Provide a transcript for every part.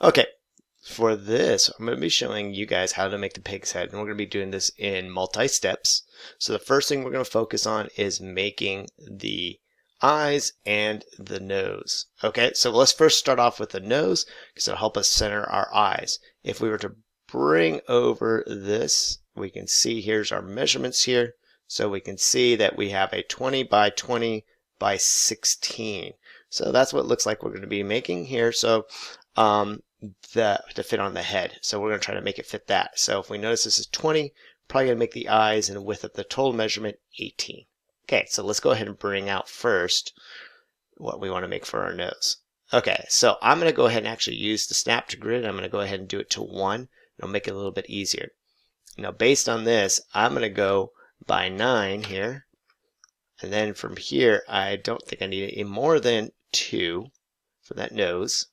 Okay, for this, I'm going to be showing you guys how to make the pig's head, and we're going to be doing this in multi-steps. So the first thing we're going to focus on is making the eyes and the nose. Okay, so let's first start off with the nose because it'll help us center our eyes. If we were to bring over this, we can see here's our measurements here. So we can see that we have a 20 by 20 by 16. So that's what it looks like we're going to be making here. So to fit on the head. So we're going to try to make it fit that. So if we notice this is 20, probably going to make the eyes and the width of the total measurement 18. Okay, so let's go ahead and bring out first what we want to make for our nose. Okay, so I'm going to go ahead and actually use the snap to grid. I'm going to go ahead and do it to 1. It'll make it a little bit easier. Now based on this, I'm going to go by 9 here. And then from here, I don't think I need any more than 2 for that nose.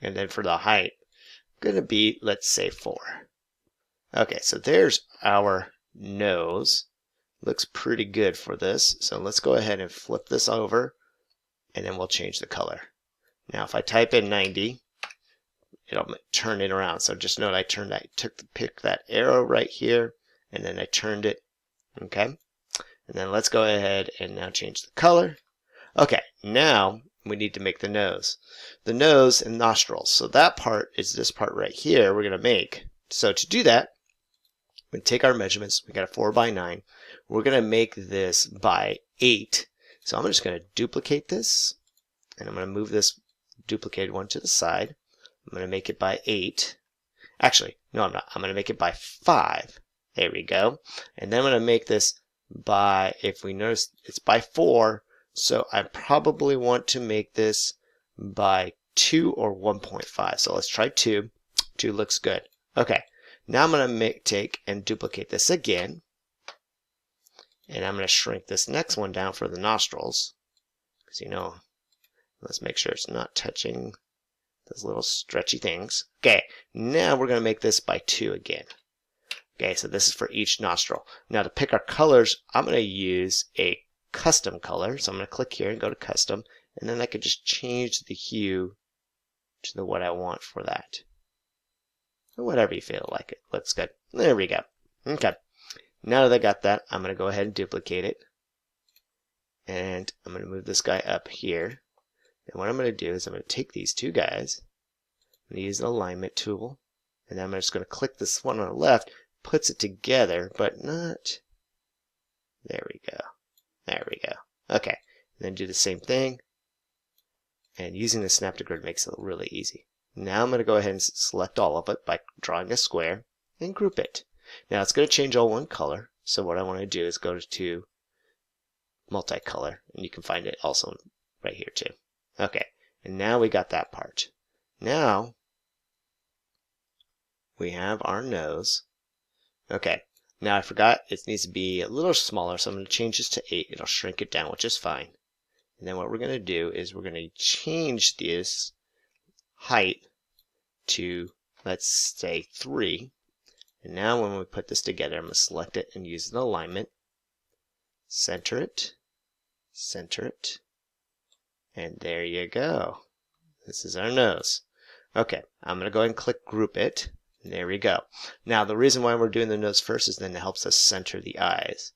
And then for the height, going to be, let's say 4. Okay, so there's our nose. Looks pretty good for this. So let's go ahead and flip this over, and then we'll change the color. Now if I type in 90, it'll turn it around. So just note I pick that arrow right here, and then I turned it. Okay, and then let's go ahead and now change the color. Okay, now we need to make the nose. The nose and nostrils. So that part is this part right here we're going to make. So to do that, we take our measurements. We got a 4 by 9. We're going to make this by 8. So I'm just going to duplicate this, and I'm going to move this duplicated one to the side. I'm going to make it by 8. Actually, no, I'm not. I'm going to make it by 5. There we go. And then I'm going to make this by, if we notice, it's by 4. So I probably want to make this by 2 or 1.5. So let's try 2. 2 looks good. Okay, now I'm going to take and duplicate this again. And I'm going to shrink this next one down for the nostrils. Because, let's make sure it's not touching those little stretchy things. Okay, now we're going to make this by 2 again. Okay, so this is for each nostril. Now to pick our colors, I'm going to use a custom color. So I'm going to click here and go to custom, and then I can just change the hue to what I want for that. Or whatever you feel like it looks good. There we go. Okay. Now that I got that, I'm going to go ahead and duplicate it. And I'm going to move this guy up here. And what I'm going to do is I'm going to take these two guys. I'm going to use the alignment tool. And then I'm just going to click this one on the left. Puts it together, but not. There we go. There we go. Okay. And then do the same thing. And using the snap to grid makes it really easy. Now I'm going to go ahead and select all of it by drawing a square and group it. Now it's going to change all one color. So what I want to do is go to multicolor, and you can find it also right here too. Okay. And now we got that part. Now we have our nose. Okay. Now I forgot it needs to be a little smaller, so I'm going to change this to 8. It'll shrink it down, which is fine. And then what we're going to do is we're going to change this height to, let's say, 3. And now when we put this together, I'm going to select it and use the alignment. Center it. Center it. And there you go. This is our nose. Okay, I'm going to go ahead and click Group It. There we go. Now the reason why we're doing the nose first is then it helps us center the eyes.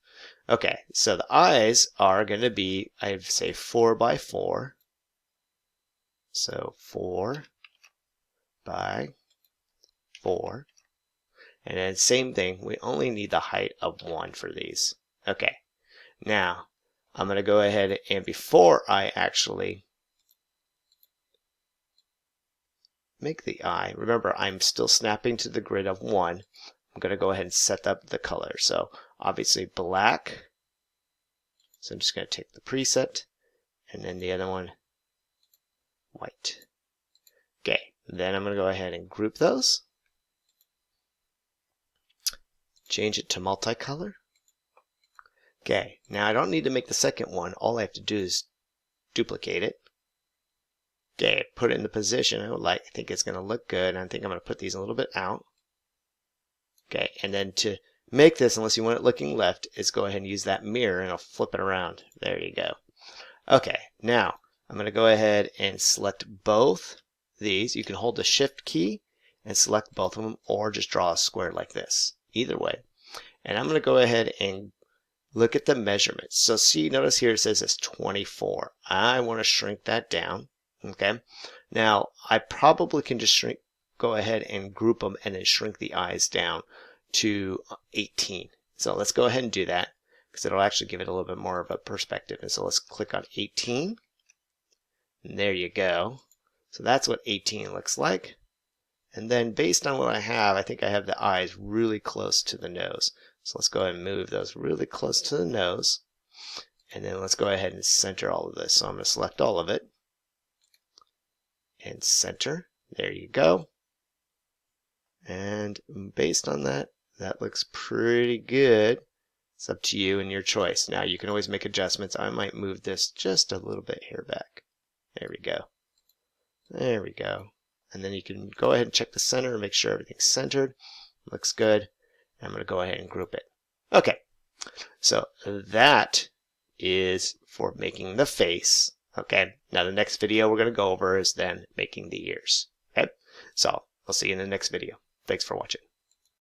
Okay, so the eyes are going to be, I'd say 4 by 4. So 4 by 4. And then same thing, we only need the height of 1 for these. Okay, now I'm going to go ahead and before I actually make the eye, remember I'm still snapping to the grid of 1. I'm going to go ahead and set up the color. So obviously black. So I'm just going to take the preset, and then the other one, white. Okay, then I'm going to go ahead and group those. Change it to multicolor. Okay, now I don't need to make the second one. All I have to do is duplicate it. Okay, put it in the position I think it's going to look good. I think I'm going to put these a little bit out. Okay, and then to make this, unless you want it looking left, is go ahead and use that mirror and I'll flip it around. There you go. Okay, now I'm going to go ahead and select both these, you can hold the Shift key and select both of them, or just draw a square like this. Either way. And I'm going to go ahead and look at the measurements. So see, notice here it says it's 24. I want to shrink that down. Okay. Now I probably can just go ahead and group them and then shrink the eyes down to 18. So let's go ahead and do that, because it'll actually give it a little bit more of a perspective. And so let's click on 18. And there you go. So that's what 18 looks like. And then based on what I have, I think I have the eyes really close to the nose. So let's go ahead and move those really close to the nose. And then let's go ahead and center all of this. So I'm going to select all of it and center. There you go. And based on that, that looks pretty good. It's up to you and your choice. Now you can always make adjustments. I might move this just a little bit here back. There we go. There we go. And then you can go ahead and check the center and make sure everything's centered. Looks good. I'm going to go ahead and group it. Okay, so that is for making the face. Okay, now the next video we're going to go over is then making the ears. Okay, so I'll see you in the next video. Thanks for watching.